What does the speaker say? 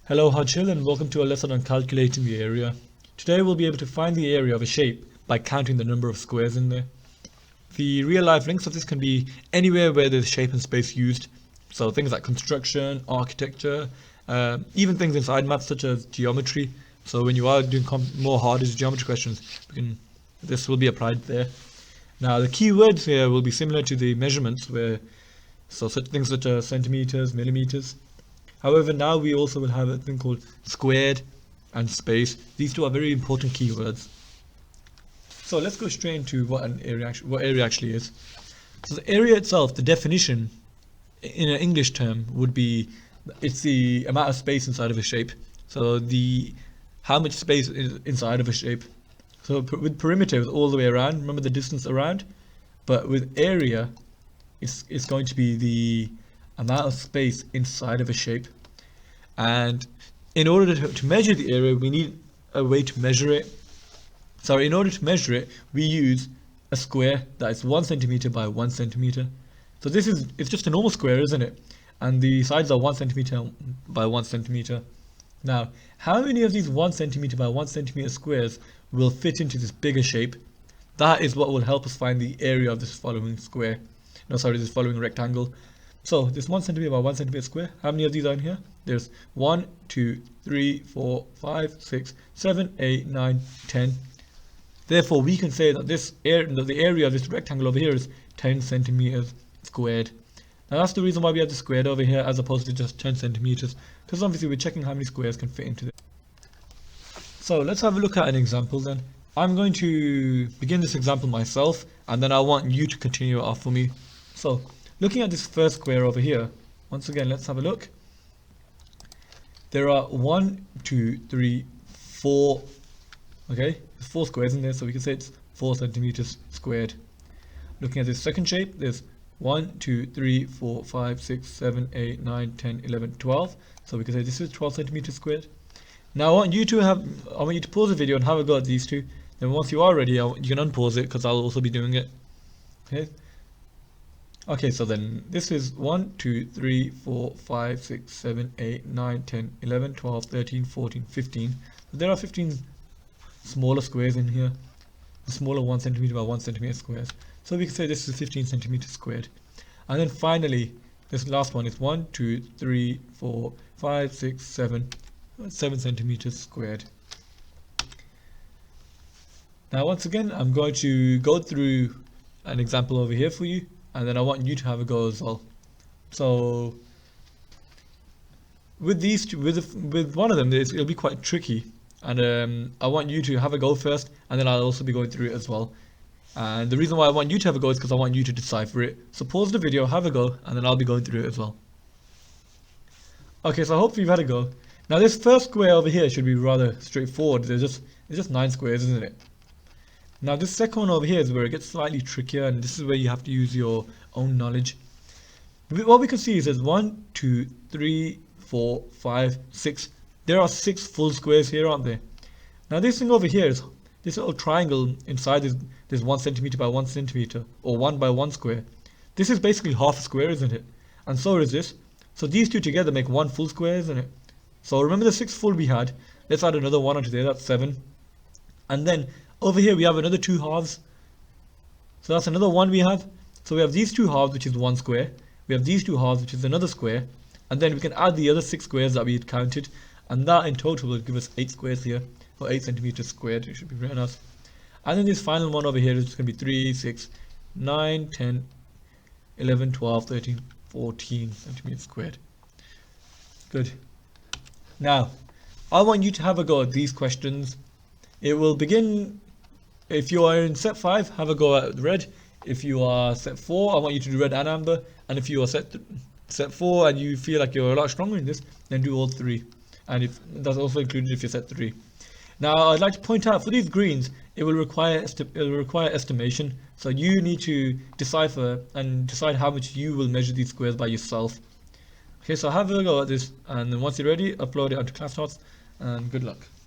Hello Hachil and welcome to a lesson on calculating the area. Today we'll be able to find the area of a shape by counting the number of squares in there. The real life links of this can be anywhere where there's shape and space used. So things like construction, architecture, even things inside maths such as geometry. So when you are doing more harder geometry questions, this will be applied there. Now the key words here will be similar to the measurements such things such as centimeters, millimeters. However, now we also will have a thing called squared and space. These two are very important keywords. So let's go straight into what area actually is. So the area itself, the definition in an English term would be it's the amount of space inside of a shape. So how much space is inside of a shape. So with perimeters all the way around, remember the distance around, but with area, it's going to be the amount of space inside of a shape. And in order to measure the area, we need a way to measure it. So in order to measure it, we use a square that is 1 centimeter by 1 centimeter. So it's just a normal square, isn't it? And the sides are 1 centimeter by 1 centimeter. Now, how many of these 1 centimeter by 1 centimeter squares will fit into this bigger shape? That is what will help us find the area of this following this following rectangle. So this 1 centimeter by 1 centimeter square, how many of these are in here? There's 1, 2, 3, 4, 5, 6, 7, 8, 9, 10. Therefore, we can say that the area of this rectangle over here is 10 centimeters squared. Now that's the reason why we have the squared over here as opposed to just 10 centimeters, because obviously we're checking how many squares can fit into this. So let's have a look at an example then. I'm going to begin this example myself, and then I want you to continue it off for me. So looking at this first square over here, once again, let's have a look. There are 1, 2, 3, 4. Okay, there's 4 squares in there, so we can say it's 4 centimeters squared. Looking at this second shape, there's 1, 2, 3, 4, 5, 6, 7, 8, 9, 10, 11, 12. So we can say this is 12 centimeters squared. Now I want you to pause the video and have a go at these two. Then once you are ready, you can unpause it because I'll also be doing it. Okay, so then this is 1, 2, 3, 4, 5, 6, 7, 8, 9, 10, 11, 12, 13, 14, 15. So there are 15 smaller squares in here. The smaller 1 centimeter by 1 centimeter squares. So we can say this is 15 centimeters squared. And then finally, this last one is 1, 2, 3, 4, 5, 6, 7 centimeters squared. Now once again, I'm going to go through an example over here for you, and then I want you to have a go as well. So with these two, with one of them, it'll be quite tricky, and I want you to have a go first, and then I'll also be going through it as well. And the reason why I want you to have a go is because I want you to decipher it. So pause the video, have a go, and then I'll be going through it as well. Okay, so I hope you've had a go. Now this first square over here should be rather straightforward. There's just 9 squares, isn't it? Now this second one over here is where it gets slightly trickier, and this is where you have to use your own knowledge. What we can see is there's 1, 2, 3, 4, 5, 6. There are 6 full squares here, aren't there? Now this thing over here is this little triangle inside this 1 centimeter by 1 centimeter, or 1 by 1 square. This is basically half a square, isn't it? And so is this. So these two together make 1 full square, isn't it? So remember the 6 full we had. Let's add another 1 onto there, that's 7. And then over here we have another 2 halves. So that's another 1 we have. So we have these 2 halves, which is 1 square. We have these 2 halves, which is another square. And then we can add the other 6 squares that we had counted. And that in total will give us 8 squares here. Or 8 centimeters squared, it should be written as. And then this final one over here is going to be 3, 6, 9, 10, 11, 12, 13, 14 centimeters squared. Good. Now, I want you to have a go at these questions. It will begin, if you are in set 5, have a go at red. If you are set 4, I want you to do red and amber. And if you are set 4 and you feel like you're a lot stronger in this, then do all 3. And if that's also included if you're set 3. Now, I'd like to point out for these greens, it will require estimation. So you need to decipher and decide how much you will measure these squares by yourself. Okay, so have a go at this, and then once you're ready, upload it onto ClassNotes, and good luck.